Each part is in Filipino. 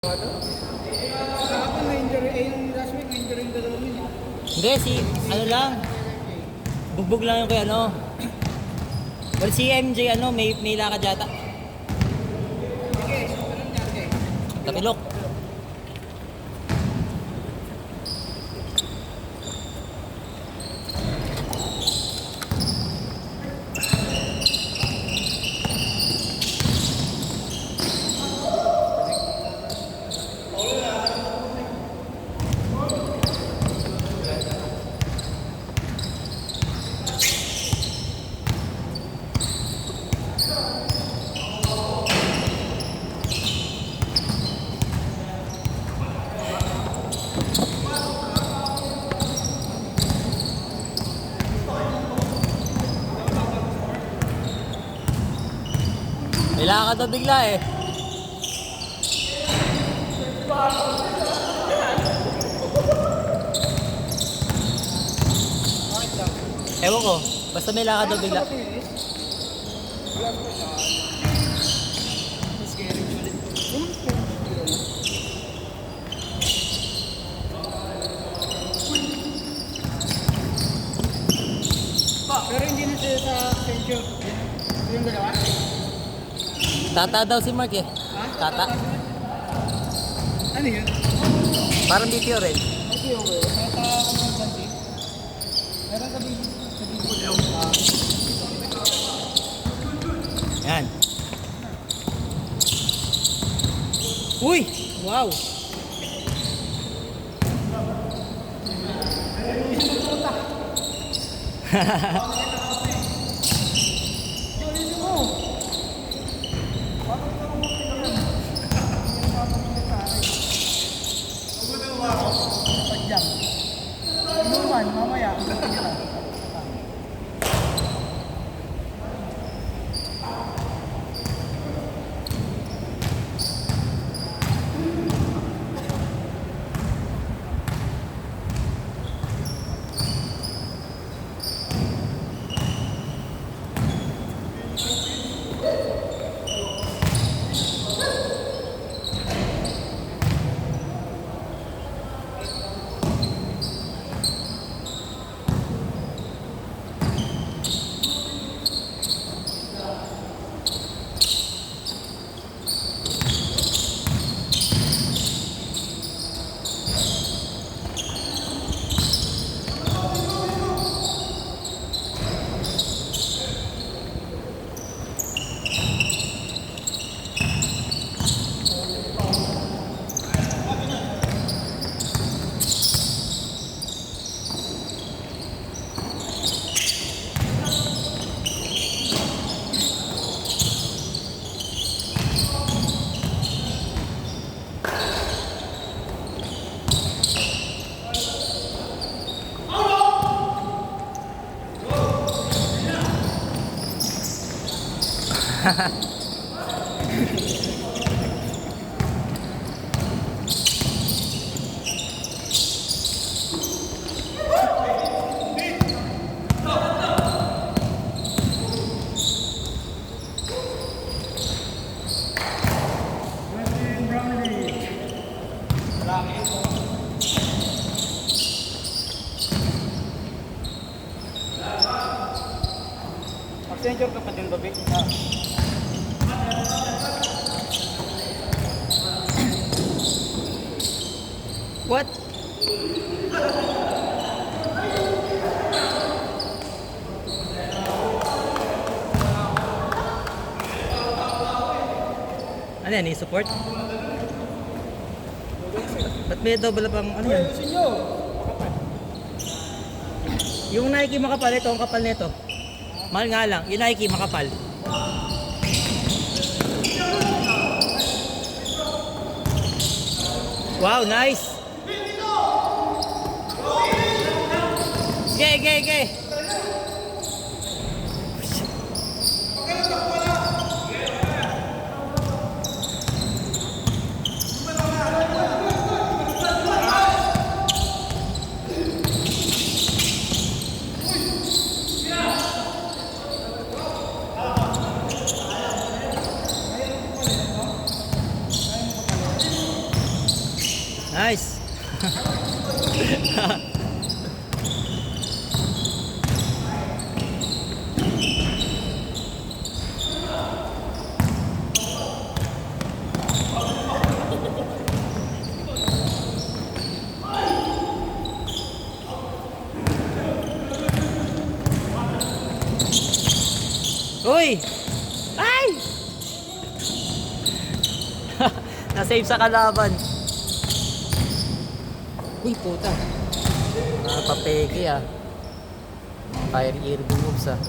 Kahapon may injury, yung last week may injury yung dalawang yun. Hindi, ano lang. Bugbog lang yung kay ano. Well, si MJ may lakad yata. Sige, super lang niya, okay. Tapilok. May lakad daw bigla eh. Ewan ko, basta may lakad daw bigla. Pero hindi na siya sa Accenture. Yung dalawa? Tata daw si Mark eh. Ha? Tata. Ano yun? Parang BPO rin. Okay, okay. Tata consultancy. Meron sa video. Yan. Uy! Wow! Padyam. Inuman, mamaya. Accenture ka pa din ba, Vic? What? Ano yan? I-support? Ba't may double up ang ano yan? Yung Nike makapal, ito ang kapal nito. Mahal nga lang, yung Nike makapal. Wow, nice! Ge! Nice. Uy! Ay! Na-save sa kalaban. Uy, puta. Napapeke ah. Fire Irving moves ah.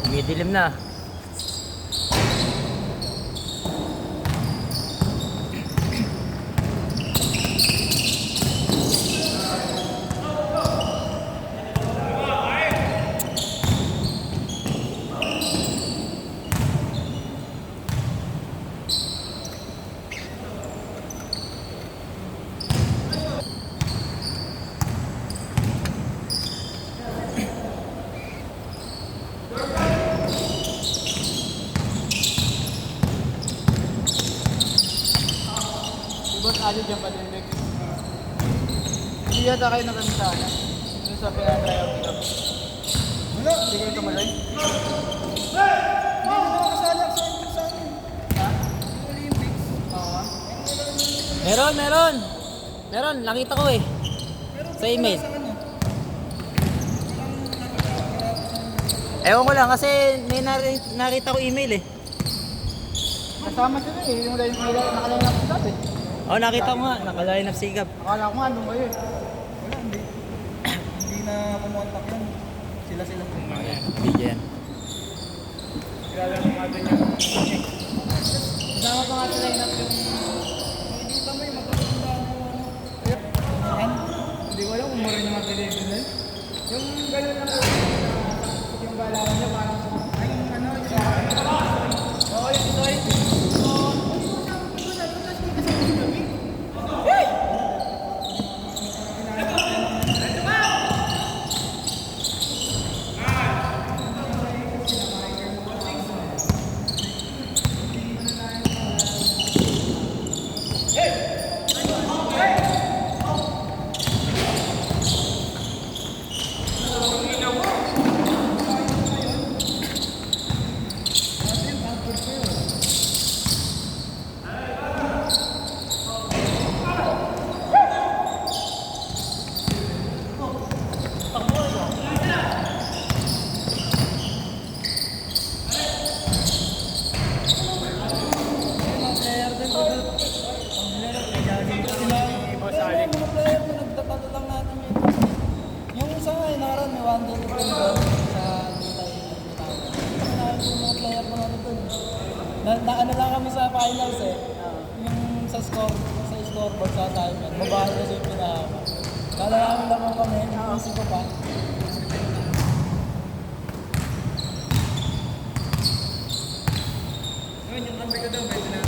Umidilim na. Ibon ali dyan pa din, Vic. Hindi yata kayo nakantaan. Ano sa pinatry ang pick up? Wala. Hindi kayo tumalay? Hindi naman kasali ako sa akin. Ha? Olympics. Oo. Meron. Meron, nakita ko eh. Sa email. Ewan ko lang kasi may nakita ko email eh. Kasama sila eh. Yung nakaline up sila eh. Oh, nakita ko nga, naka-line up sigap. Akala ko nga, ano kayo eh. Wala, hindi. Hindi na kumontak yan. Sila pumunta. Video yan. Kilala mo nga doon yung check. Kasama pa nga sila yung hindi pa may magpapaganda ano. Yan. Hindi ko alam kung mo rin yung mga television na yun. Yung gano'n lang yung balawan niya parang ay yung ano yung oo yung soy. Yung isa nga yung nakaraan, may one day doon sa Bitay. Yung mga player ko natin doon. Ano lang kami sa finals eh. Yung sa scoreboard sa assignment. Babae kasi yung pinahama. Kala namin lang kami, isip ko pa. Ngayon, yung kambi ko daw, pwede na.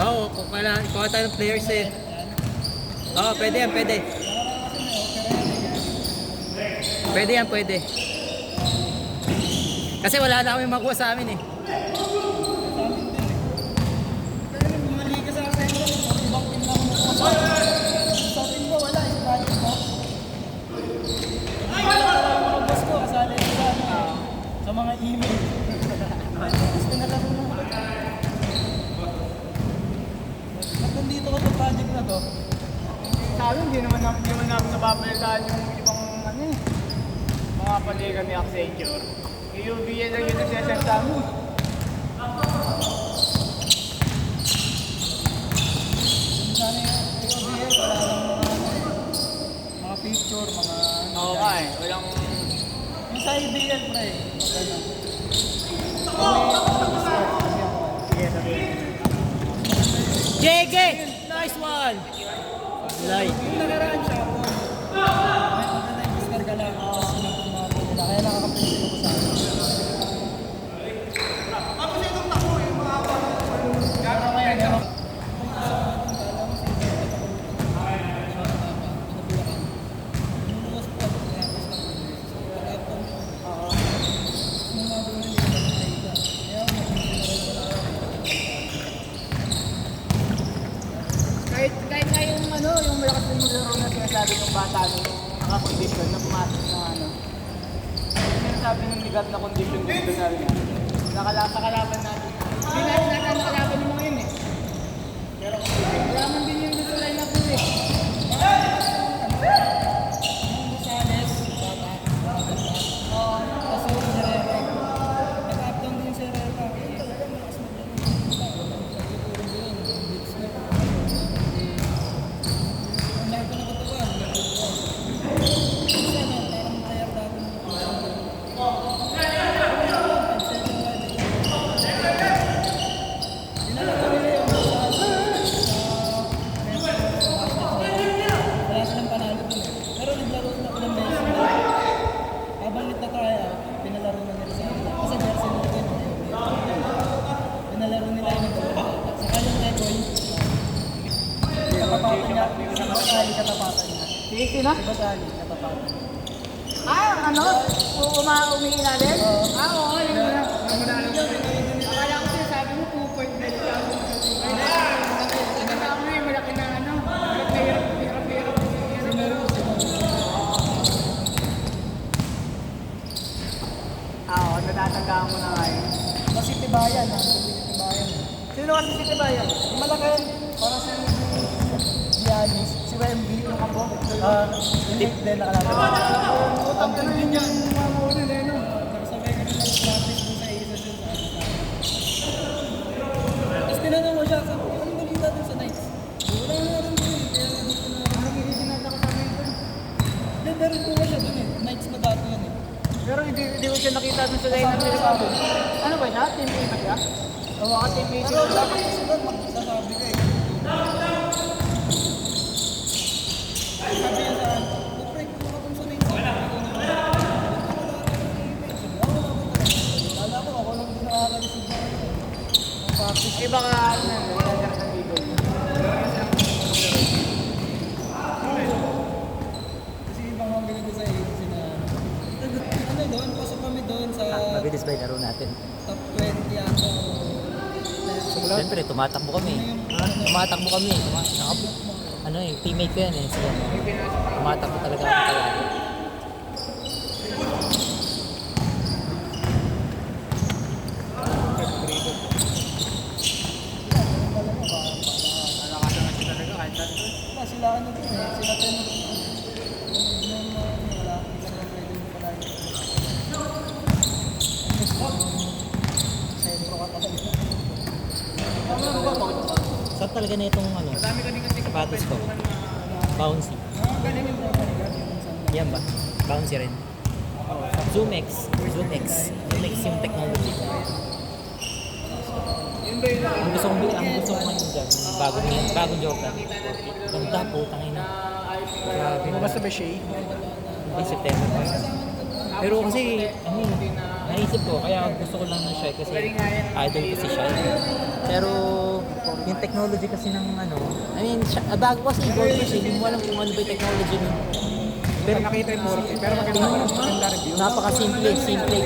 Oo, kuha tayo ng players eh. Oo, pwede yan, pwede. Pwede yan, pwede. Kasi wala na kami makuha sa amin eh. Sa mga email. Gusto na lang mo. Nandito ko sa project na to. Sabi, hindi naman namin napapalitaan yung ibang ano eh. Mga paliga ni Accenture. Yung UBA lang yun nagsasend sa amin. Sana yung UBA, wala lang mga picture, mga... Oo ka eh, walang... Yung sa UBA, pre. Sige, sabihin. JG! Nice one! Light. Yung nagaraan siya, sinabi ng bata nung naka-condition na pumasok na ano. Sinasabi ng bigat na condition dito na rin. Nakalaban natin. Hindi natin nakalaban yung mga yun eh. Pero kailangan din yung gusto line up yun eh. Gonzales, bata. Oo, kasi yung Herrera. Nag-up-down din si Herrera. Wala silang panalo dun eh. Pero naglaro sila ulang beses na. Habang nagtatryout, pinalaro na nila sa kanila. Kasi jersey nila yun. Pinalaro nila yung nagtatryout. Saka yung Ekoy, katapatan niya. Si Batali katapatan niya. Sige, sino? Si Batali katapatan niya. Ano? Umiinalin? Oo, yun na. Akala ko sinasabi mo 2.9 lang. Nakakama yung malaki na ano. Mahirap. Oo, natatandaan mo na nga yun. Kasi Tibayan, Tibayan. Sino kasi si Tibayan? Yung malaki, parang si Giannis, si Wemby, yung kampo. Tip din nakalaban. Ang din niya, mga muna na yun. Nagsabay ka na practice mo sa isa siya sa ano. Tapos tinanong mo siya, sabi ko, anong balita dun sa Knights? Wala na rin dun. Kaya nandito na. Parang hindi sinasakasama yun dun. Hindi, pero kuha siya dun eh. Knights na dati yun eh. Pero hindi ko siya nakita dun sa line Sabi ko sa akin. Ano ba siya? Team A ba siya? Oo, team A Pero siya. dapat kasi doon magsasabi ka eh. Sabi niya sa akin, "Pre, kung ako dun sa Knights, sabi ko na, kala ko ako lang din nakaka-receive na ano. Ang practice. Eh baka ano na, nagdadala ng Eagle. Kasi ibang mga ganito sa agency na ano doon, pasok kami doon sa Mabilis ba yung laro natin? top 20 yata. Siyempre, tumatakbo kami. Tumatakbo kami. Ano eh, teammate ko yan eh. Siya. Tumatakbo talaga ako kaya. Wala sila ano din eh, sila tenor. Wala, hindi lang pwede mo pala yun. Sentro ka talaga. Saan talaga na itong ano, sapatos ko? Bouncy. Galing yung tropa ni God, yung isang Yan ba? Bouncy rin. Zoomex. Zoomex yung technology. Ang gusto ko ngayon dyan, bagong Jordan. Ganda po, tangina. Grabe. basta ba Shay? May September pa. Pero kasi, ano yun, naisip ko, kaya gusto ko lang ng Shai kasi idol ko si Shai. Pero, yung technology kasi ng ano, I mean, bago kasi gold kasi, hindi mo alam kung ano ba yung technology nun. Pero Nakita yung 40, pero maganda review. napaka-simple.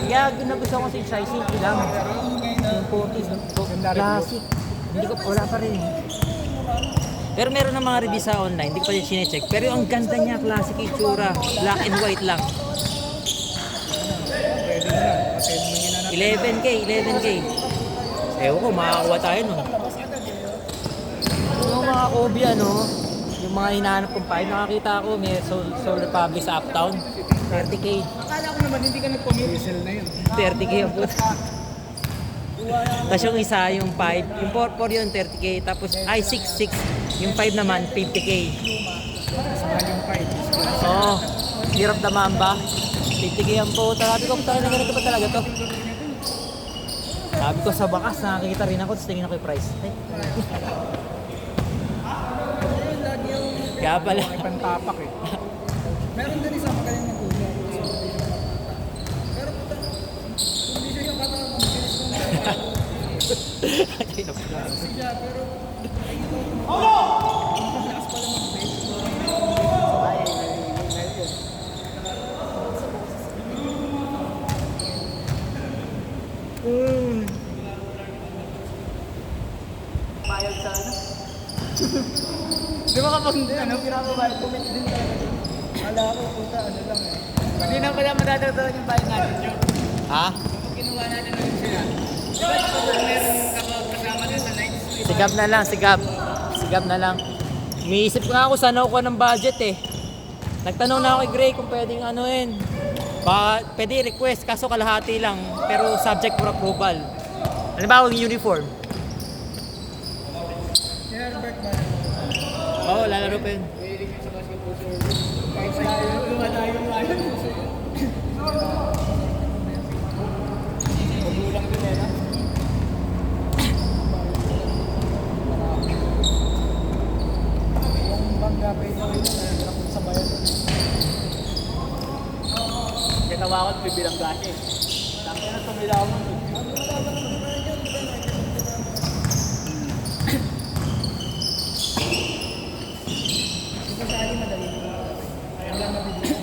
Kaya nagustuhan ko si Shai, simple lang. Yung 40, classic. Hindi ko, wala pa rin. Pero meron ng mga review sa online, hindi ko pa din sinecheck. Pero ang ganda niya, classic itsura. Black and white lang. Pwede na. Kasi mangina na. 11K. Ewan ko, makakuha tayo nun. Yung mga Kobe, ano, yung mga hinahanap kong pahay, nakakita ko, may Soul Republic sa Uptown. 30K. Akala ko naman hindi ka nag-commute. Diesel na yun. 30K ang puta. Tapos yung isa, yung 5, yung 4 yun, 30K. Tapos, 6, yung 5 naman, 50K. Saka yung 5. Oo, hirap na mamba. 50K ang puta. Sabi ko, tayo na ganito ba talaga to? Sabi ko, sa bakas, nakakita rin ako, tapos tingin ako yung price. Ay. Kaya pala. Pantapak eh. Meron din isang magaling na kuya. Pero puta, hindi siya yung kata, mabilis ko na. Kasi siya, pero ay ito. Ang lakas pala mag-base. Bayad sa ano? Di ba kapag ano, pinapabayad, comment din talaga. Kala ko, puta, ano lang eh. Hindi na pala madadagdagan yung bayan natin yun. Ha? Kung kinuha natin ulit sila. Diba kapag meron kasama din sa night street? Sigab na lang, sigab. Sigab na lang. Umiisip nga ako sana ako ng budget eh. Nagtanong na ako kay Gray kung pwedeng anuin. Pwede request, kaso kalahati lang. Pero subject for approval. Halimbawa yung uniform. Si Herbert ba? Oo, lalaro pa yun. Mahilig yun sa basketball service. Kahit tayo, lumalayo yung ayaw. Magulang din eh, no? Yung bangga pa ito, nakapun sa bayan. Kitawa ko, bibilang gasi. Sabi na tumilaw mo. Ito sa akin madali. Wala mabibili.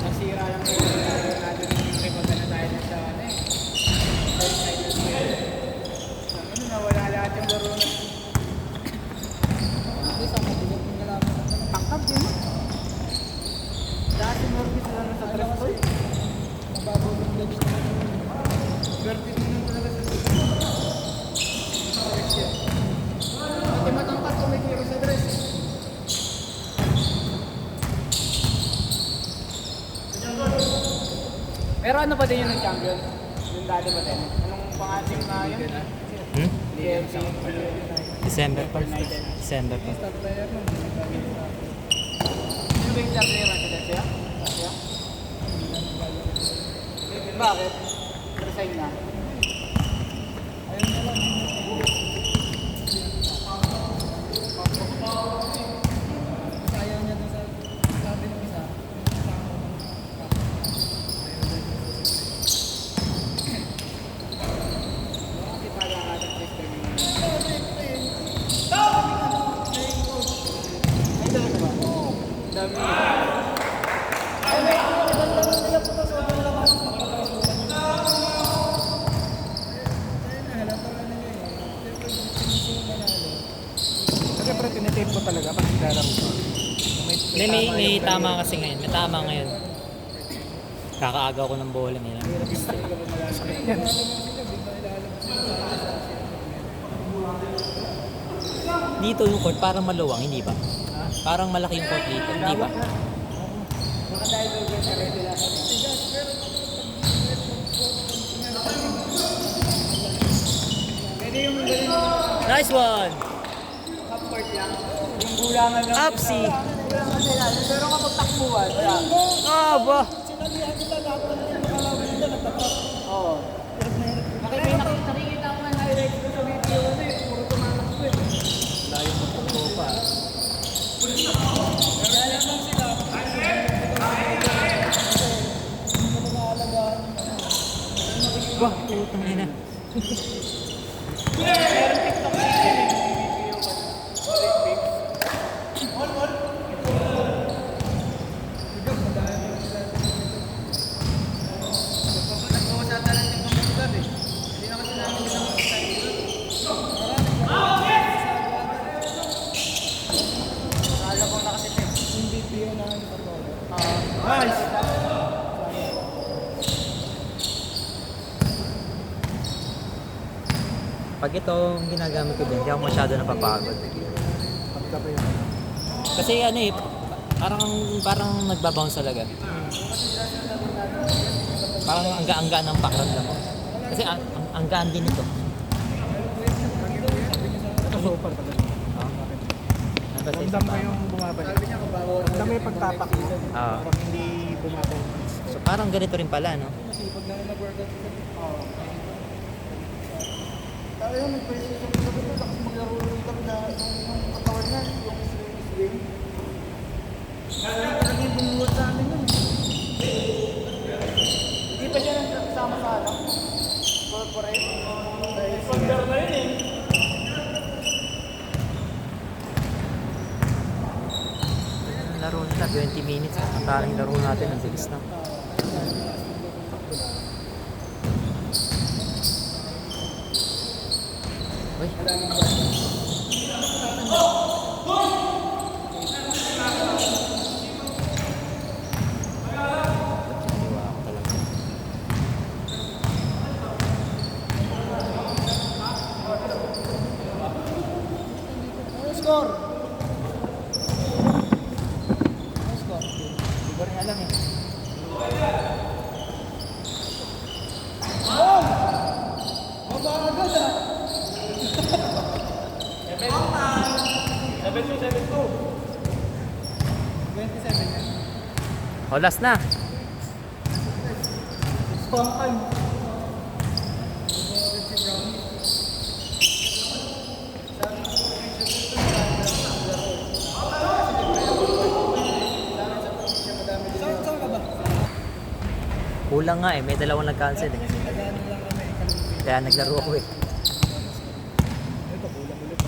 Nasira lang yung natin yung record na tayo dun sa ano eh. Ano, nawala lahat yung laro na. Sa mabili ko nalaman na pala. Tangkap din mo. Dati Morby sila na sa tres toy. Mababaw ng legs na. Swerte din yung talaga sa tres yan. Pati matangkat kung may kiro sa dress. Pero ano pa din yun ng champion? Yung dati ba din? Anong pangating na yun? Hmm? DMC. December pa. December pa. Star player mo. Sino ba yung champion natin? Siya? Siya? Bakit? Resign na. Ayun na lang. Ayaw niya dun sa sabi ng isa. Kasi parang ating system yun. Ay, talaga ba? Dami. Siyempre, tinitape ko talaga pag nilalaro ko. May tama kasi ngayon. May tama ngayon. Kakaagaw ko ng bola ngayon. Yan. Dito yung court parang maluwang, hindi ba? Parang malaki yung court dito, hindi ba? Baka dahil doon yung sarili lang. Pwede yung galing Nice one! half court lang. Yung gulangan lang. Upsi! Gulangan nila. Pero kapag takbuhan, yeah. Ah, ba? Sinalihan nila lahat ng nakalawin nila, nagtatap. Oo. Nakikita ko nga highlights ko sa video ano eh. Puro tumatakbo eh. Layo mo po pa. Kaya lang sila. Hindi mo nakaalagaan. Wah, putang ina. Meron TikTok na yun eh. MVP yun na yung pagbawa. Nice! Pag ito ang ginagamit ko din, hindi ako masyado napapagod. Pagkabay yun. Kasi ano eh, parang nagbabounce talaga. Parang angga-angga ng pakiramdam mo. Kasi ang gaan din ito. Ito super talaga. Ramdam mo yung bumabalik. Ramdam mo yung pagtapak mo. Ah. Parang hindi bumabalik. So parang ganito rin pala, no? Masipag na rin nag-workout ko. Oo. Tayo nag-pwede sa mga ito. Tapos maglaro rin kami na yung katawan niya. Yung swing. Kaya talaga yung bumuhat sa amin yun. Hindi pa siya nagsama sa ano? Corporate? Pagdar na yun eh. Laro nila, 20 minutes. Ang taring laro natin, ang bilis na. Uy. Diwa ako talaga. Ano score? Ano score? Hindi ko rin alam eh. Baba agad ah. 27 yan. O, last na. Score time. Saan ka ba? Kulang nga eh, may dalawang nag-cancel eh. Nagano lang kami, kalungkit. Kaya naglaro ako eh. Ito, kulang ulit.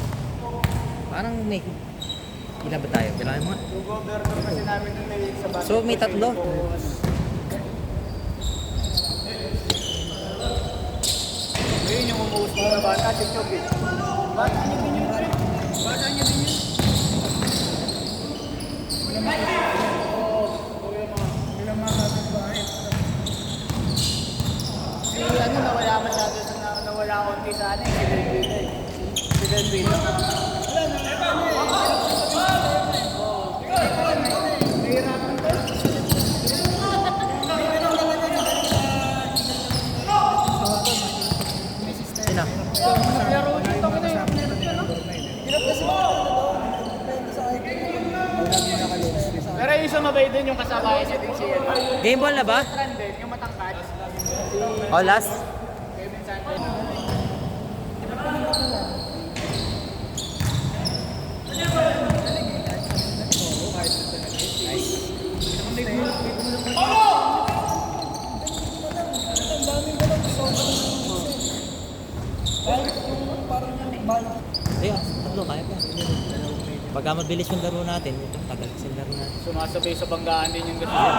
Parang may... Ilan ba tayo? Kailangan mo nga. Yung governor kasi namin nung may sa basketball. So, may tatlo. Ayun yung umuus mo na bata, si Chog eh. Bata niya din yun. Bata niya din yun. Wala mga kapitbahay. Si ano, nawala masyado sa nawala konti sa ano eh. Si Delvino eh. Si Delvino. Wala na. Nahirapan ko. Sino? Laro dito ko na yung hirap kasi pero yung sumabay din yung kasabay niya din si Game ball na ba? Trandel, yung matangkad. O, last? Kevin Sanders. Ayun, tatlo, kaya pa. Pagka mabilis yung laro natin, ito, tagal kasi yung laro natin. Sumasabay sa banggaan din yung ganyan.